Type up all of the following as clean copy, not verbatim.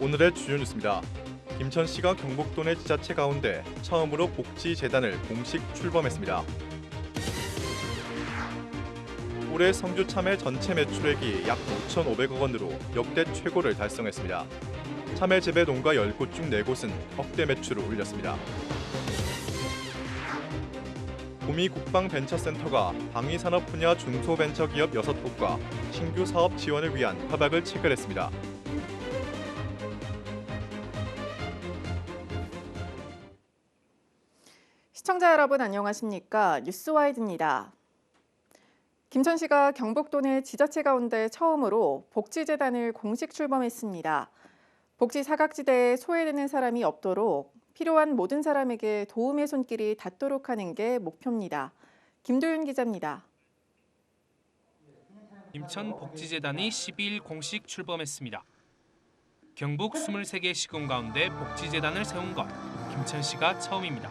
오늘의 주요 뉴스입니다. 김천시가 경북도 내 지자체 가운데 처음으로 복지재단을 공식 출범했습니다. 올해 성주 참외 전체 매출액이 약 5,500억 원으로 역대 최고를 달성했습니다. 참외 재배 농가 10곳 중 4곳은 억대 매출을 올렸습니다. 구미국방벤처센터가 방위산업 분야 중소벤처기업 6곳과 신규 사업 지원을 위한 협약을 체결했습니다. 시청자 여러분 안녕하십니까? 뉴스와이드입니다. 김천시가 경북도 내 지자체 가운데 처음으로 복지재단을 공식 출범했습니다. 복지 사각지대에 소외되는 사람이 없도록 필요한 모든 사람에게 도움의 손길이 닿도록 하는 게 목표입니다. 김도윤 기자입니다. 김천복지재단이 12일 공식 출범했습니다. 경북 23개 시군 가운데 복지재단을 세운 것 김천시가 처음입니다.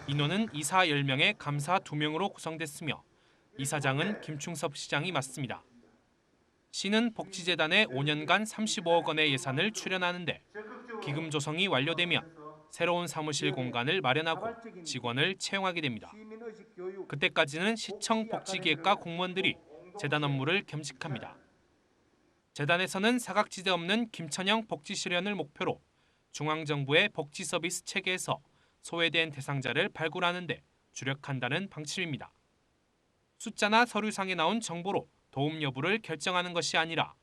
인원은 이사 10명에 감사 2명으로 구성됐으며 이사장은 김충섭 시장이 맡습니다. 시는 복지재단에 5년간 35억 원의 예산을 출연하는데 기금 조성이 완료되면 새로운 사무실 공간을 마련하고 직원을 채용하게 됩니다. 그때까지는 시청 복지기획과 공무원들이 재단 업무를 겸직합니다. 재단에서는 사각지대 없는 김천형 복지실현을 목표로 중앙정부의 복지 서비스 체계에서 소외된 대상자를 발굴하는 데 주력한다는 방침입니다. 숫자나 서류상에 나온 정보로 도움 여부를 결정하는 것이 아니라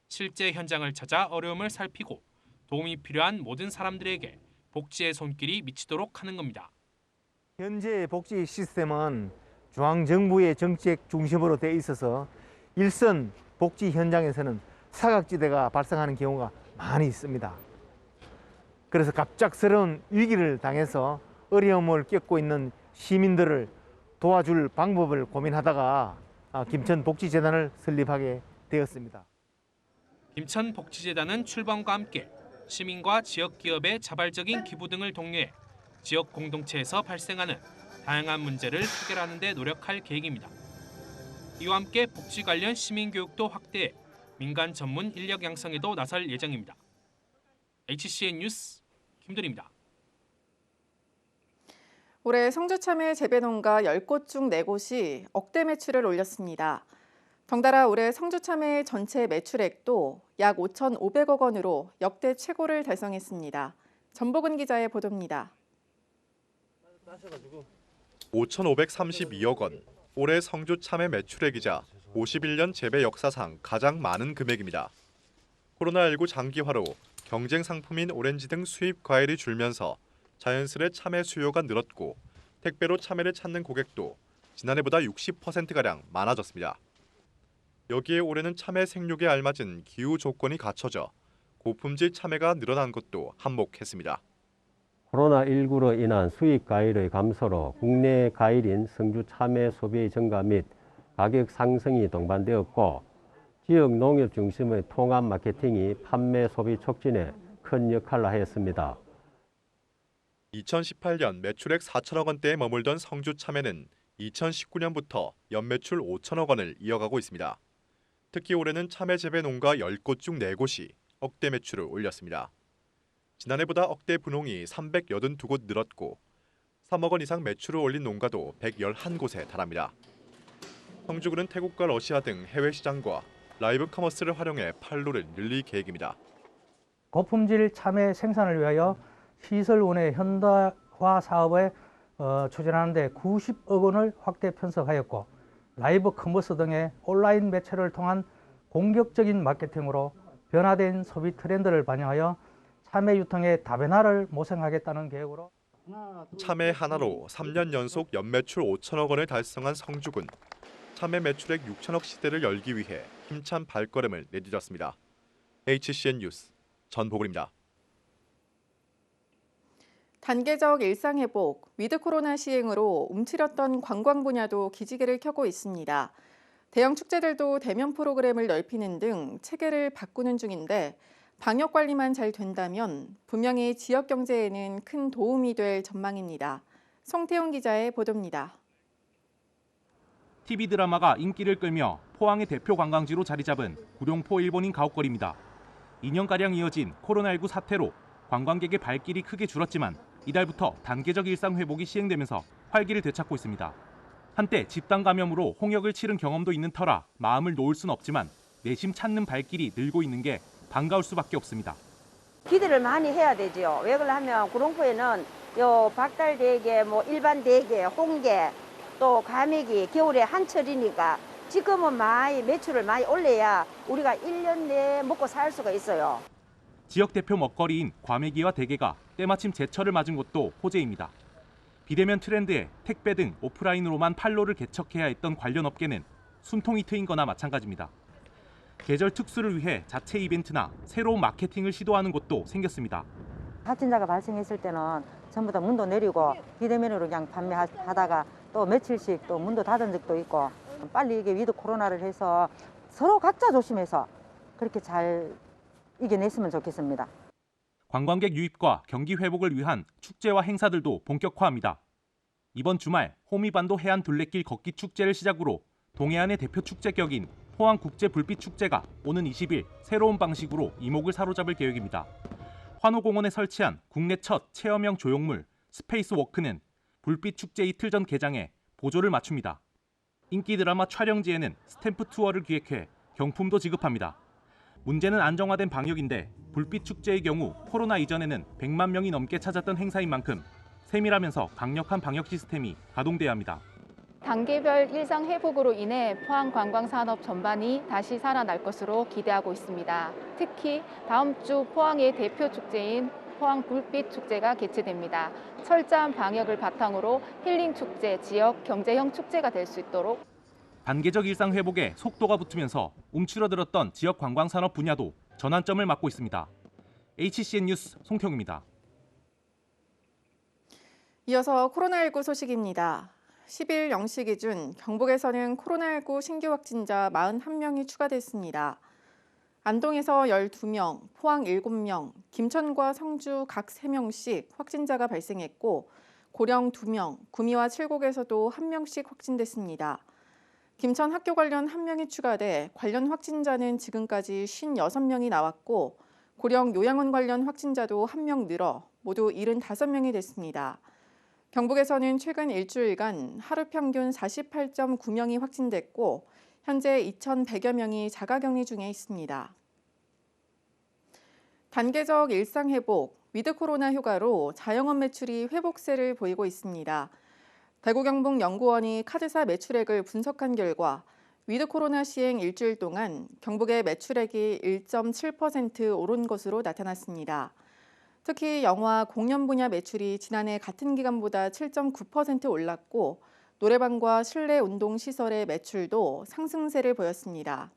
실제 현장을 찾아 어려움을 살피고 도움이 필요한 모든 사람들에게 복지의 손길이 미치도록 하는 겁니다. 현재 복지 시스템은 중앙정부의 정책 중심으로 돼 있어서 일선 복지 현장에서는 사각지대가 발생하는 경우가 많이 있습니다. 그래서 갑작스러운 위기를 당해서 어려움을 겪고 있는 시민들을 도와줄 방법을 고민하다가 김천복지재단을 설립하게 되었습니다. 김천복지재단은 출범과 함께 시민과 지역기업의 자발적인 기부 등을 독려해 지역 공동체에서 발생하는 다양한 문제를 해결하는 데 노력할 계획입니다. 이와 함께 복지 관련 시민교육도 확대해 민간 전문 인력 양성에도 나설 예정입니다. HCN 뉴스 김도리입니다. 올해 성주 참외 재배 농가 10곳 중 4곳이 억대 매출을 올렸습니다. 덩달아 올해 성주 참외 전체 매출액도 약 5,500억 원으로 역대 최고를 달성했습니다. 전복은 기자의 보도입니다. 5,532억 원, 올해 성주 참외 매출액이자 51년 재배 역사상 가장 많은 금액입니다. 코로나19 장기화로 경쟁 상품인 오렌지 등 수입 과일이 줄면서 자연스레 참외 수요가 늘었고 택배로 참외를 찾는 고객도 지난해보다 60%가량 많아졌습니다. 여기에 올해는 참외 생육에 알맞은 기후 조건이 갖춰져 고품질 참외가 늘어난 것도 한몫했습니다. 코로나19로 인한 수입 과일의 감소로 국내 과일인 성주 참외 소비의 증가 및 가격 상승이 동반되었고 지역 농협 중심의 통합 마케팅이 판매 소비 촉진에 큰 역할을 하였습니다. 2018년 매출액 4천억 원대에 머물던 성주 참외는 2019년부터 연매출 5천억 원을 이어가고 있습니다. 특히 올해는 참외 재배 농가 10곳 중 4곳이 억대 매출을 올렸습니다. 지난해보다 억대 분홍이 382곳 늘었고 3억 원 이상 매출을 올린 농가도 111곳에 달합니다. 성주군은 태국과 러시아 등 해외 시장과 라이브 커머스를 활용해 판로를 늘릴 계획입니다. 고품질 참외 생산을 위하여 시설운의 현대화 사업에 추진하는 데 90억 원을 확대 편성하였고 라이브 커머스 등의 온라인 매체를 통한 공격적인 마케팅으로 변화된 소비 트렌드를 반영하여 참외 유통의 다변화를 모색하겠다는 계획으로 참외 하나로 3년 연속 연매출 5천억 원을 달성한 성주군. 참외 매출액 6천억 시대를 열기 위해 힘찬 발걸음을 내디뎠습니다. HCN 뉴스 전복울입니다. 단계적 일상회복, 위드 코로나 시행으로 움츠렸던 관광 분야도 기지개를 켜고 있습니다. 대형 축제들도 대면 프로그램을 넓히는 등 체계를 바꾸는 중인데 방역 관리만 잘 된다면 분명히 지역 경제에는 큰 도움이 될 전망입니다. 송태훈 기자의 보도입니다. TV 드라마가 인기를 끌며 포항의 대표 관광지로 자리 잡은 구룡포 일본인 가옥거리입니다. 2년가량 이어진 코로나19 사태로 관광객의 발길이 크게 줄었지만 이달부터 단계적 일상 회복이 시행되면서 활기를 되찾고 있습니다. 한때 집단 감염으로 홍역을 치른 경험도 있는 터라 마음을 놓을 순 없지만 내심 찾는 발길이 늘고 있는 게 반가울 수밖에 없습니다. 기대를 많이 해야 되죠. 왜 그러냐면 구룡포에는 요 박달대게, 뭐 일반 대게, 홍게, 또 과메기 겨울에 한철이니까 지금은 많이 매출을 많이 올려야 우리가 1년 내에 먹고 살 수가 있어요. 지역 대표 먹거리인 과메기와 대게가 때마침 제철을 맞은 곳도 호재입니다. 비대면 트렌드에 택배 등 오프라인으로만 판로를 개척해야 했던 관련 업계는 숨통이 트인 거나 마찬가지입니다. 계절 특수를 위해 자체 이벤트나 새로운 마케팅을 시도하는 곳도 생겼습니다. 확진자가 발생했을 때는 전부 다 문도 내리고 비대면으로 그냥 판매하다가 또 며칠씩 또 문도 닫은 적도 있고, 빨리 이게 위드 코로나를 해서 서로 각자 조심해서 그렇게 잘 이겨냈으면 좋겠습니다. 관광객 유입과 경기 회복을 위한 축제와 행사들도 본격화합니다. 이번 주말 호미반도 해안 둘레길 걷기 축제를 시작으로 동해안의 대표 축제 격인 포항국제불빛축제가 오는 20일 새로운 방식으로 이목을 사로잡을 계획입니다. 환호공원에 설치한 국내 첫 체험형 조형물 스페이스워크는 불빛축제 이틀 전 개장에 보조를 맞춥니다. 인기 드라마 촬영지에는 스탬프 투어를 기획해 경품도 지급합니다. 문제는 안정화된 방역인데 불빛축제의 경우 코로나 이전에는 100만 명이 넘게 찾았던 행사인 만큼 세밀하면서 강력한 방역 시스템이 가동돼야 합니다. 단계별 일상 회복으로 인해 포항 관광산업 전반이 다시 살아날 것으로 기대하고 있습니다. 특히 다음 주 포항의 대표 축제인 포항 불빛 축제가 개최됩니다. 철저한 방역을 바탕으로 힐링 축제, 지역 경제형 축제가 될 수 있도록 단계적 일상 회복에 속도가 붙으면서 움츠러들었던 지역 관광 산업 분야도 전환점을 맞고 있습니다. HCN 뉴스 송태웅입니다. 이어서 코로나19 소식입니다. 10일 0시 기준 경북에서는 코로나19 신규 확진자 41명이 추가됐습니다. 안동에서 12명, 포항 7명, 김천과 성주 각 3명씩 확진자가 발생했고 고령 2명, 구미와 칠곡에서도 1명씩 확진됐습니다. 김천 학교 관련 1명이 추가돼 관련 확진자는 지금까지 56명이 나왔고 고령 요양원 관련 확진자도 1명 늘어 모두 75명이 됐습니다. 경북에서는 최근 일주일간 하루 평균 48.9명이 확진됐고 현재 2,100여 명이 자가격리 중에 있습니다. 단계적 일상 회복, 위드 코로나 효과로 자영업 매출이 회복세를 보이고 있습니다. 대구경북연구원이 카드사 매출액을 분석한 결과 위드 코로나 시행 일주일 동안 경북의 매출액이 1.7% 오른 것으로 나타났습니다. 특히 영화, 공연 분야 매출이 지난해 같은 기간보다 7.9% 올랐고 노래방과 실내 운동 시설의 매출도 상승세를 보였습니다.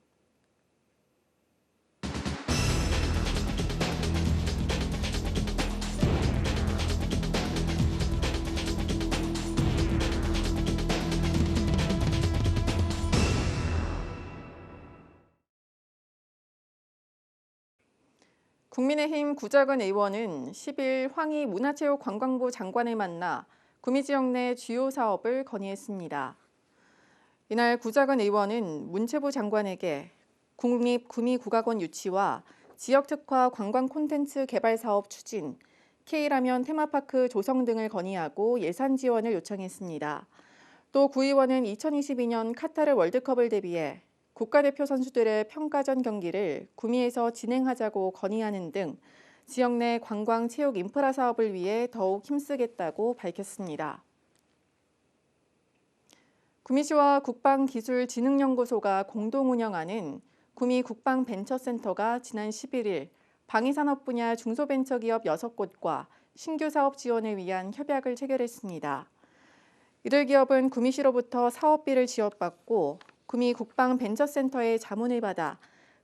국민의힘 구자근 의원은 10일 황희 문화체육관광부 장관을 만나 구미 지역 내 주요 사업을 건의했습니다. 이날 구자근 의원은 문체부 장관에게 국립구미국악원 유치와 지역특화 관광 콘텐츠 개발 사업 추진, K라면 테마파크 조성 등을 건의하고 예산 지원을 요청했습니다. 또 구 의원은 2022년 카타르 월드컵을 대비해 국가대표 선수들의 평가전 경기를 구미에서 진행하자고 건의하는 등 지역 내 관광 체육 인프라 사업을 위해 더욱 힘쓰겠다고 밝혔습니다. 구미시와 국방기술진흥연구소가 공동 운영하는 구미 국방벤처센터가 지난 11일 방위산업 분야 중소벤처기업 6곳과 신규 사업 지원을 위한 협약을 체결했습니다. 이들 기업은 구미시로부터 사업비를 지원받고 구미 국방벤처센터의 자문을 받아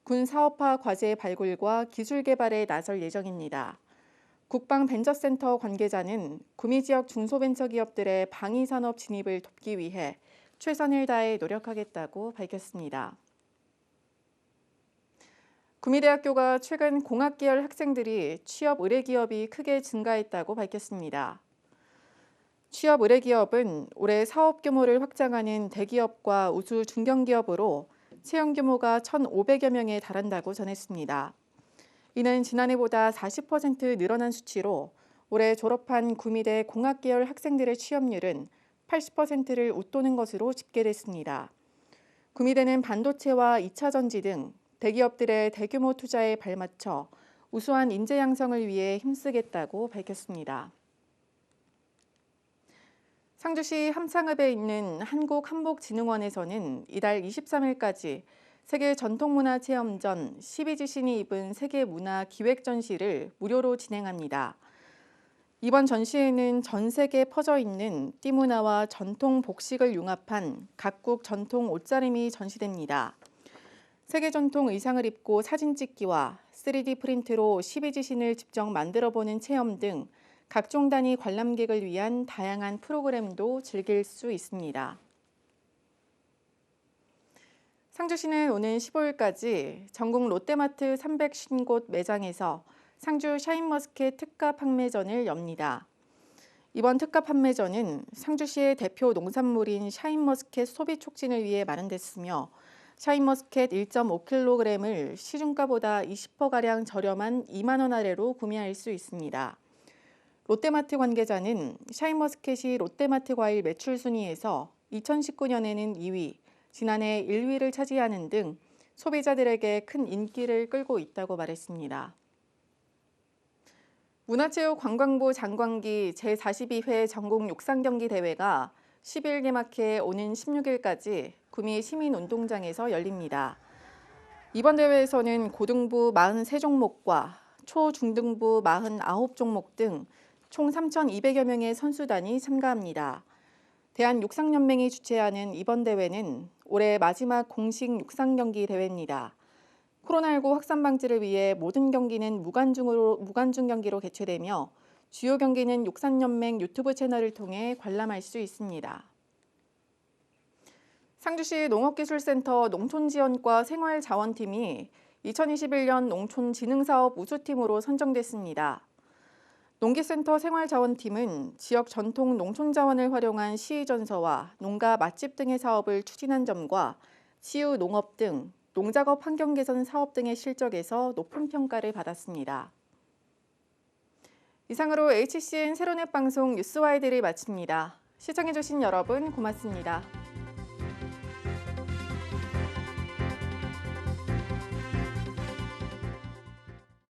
군 사업화 과제 발굴과 기술 개발에 나설 예정입니다. 국방벤처센터 관계자는 구미 지역 중소벤처기업들의 방위산업 진입을 돕기 위해 최선을 다해 노력하겠다고 밝혔습니다. 구미대학교가 최근 공학계열 학생들이 취업 의뢰기업이 크게 증가했다고 밝혔습니다. 취업 의뢰기업은 올해 사업 규모를 확장하는 대기업과 우수 중견기업으로 채용 규모가 1,500여 명에 달한다고 전했습니다. 이는 지난해보다 40% 늘어난 수치로 올해 졸업한 구미대 공학 계열 학생들의 취업률은 80%를 웃도는 것으로 집계됐습니다. 구미대는 반도체와 2차 전지 등 대기업들의 대규모 투자에 발맞춰 우수한 인재 양성을 위해 힘쓰겠다고 밝혔습니다. 상주시 함상읍에 있는 한국한복진흥원에서는 이달 23일까지 세계 전통문화체험전 12지신이 입은 세계문화기획전시를 무료로 진행합니다. 이번 전시회는 전 세계에 퍼져 있는 띠문화와 전통 복식을 융합한 각국 전통 옷차림이 전시됩니다. 세계 전통 의상을 입고 사진 찍기와 3D 프린트로 12지신을 직접 만들어보는 체험 등 각종 단위 관람객을 위한 다양한 프로그램도 즐길 수 있습니다. 상주시는 오는 15일까지 전국 롯데마트 350곳 매장에서 상주 샤인머스켓 특가 판매전을 엽니다. 이번 특가 판매전은 상주시의 대표 농산물인 샤인머스켓 소비 촉진을 위해 마련됐으며 샤인머스켓 1.5kg을 시중가보다 20%가량 저렴한 2만 원 아래로 구매할 수 있습니다. 롯데마트 관계자는 샤인머스켓이 롯데마트 과일 매출 순위에서 2019년에는 2위, 지난해 1위를 차지하는 등 소비자들에게 큰 인기를 끌고 있다고 말했습니다. 문화체육관광부 장관기 제42회 전국 육상경기 대회가 10일 개막해 오는 16일까지 구미 시민운동장에서 열립니다. 이번 대회에서는 고등부 43종목과 초중등부 49종목 등 총 3,200여 명의 선수단이 참가합니다. 대한육상연맹이 주최하는 이번 대회는 올해 마지막 공식 육상경기 대회입니다. 코로나19 확산 방지를 위해 모든 경기는 무관중 경기로 개최되며 주요 경기는 육상연맹 유튜브 채널을 통해 관람할 수 있습니다. 상주시 농업기술센터 농촌지원과 생활자원팀이 2021년 농촌진흥사업 우수팀으로 선정됐습니다. 농기센터 생활자원팀은 지역 전통 농촌자원을 활용한 시의전서와 농가 맛집 등의 사업을 추진한 점과 치유 농업 등 농작업 환경 개선 사업 등의 실적에서 높은 평가를 받았습니다. 이상으로 HCN 세로넷 방송 뉴스와이드를 마칩니다. 시청해주신 여러분 고맙습니다.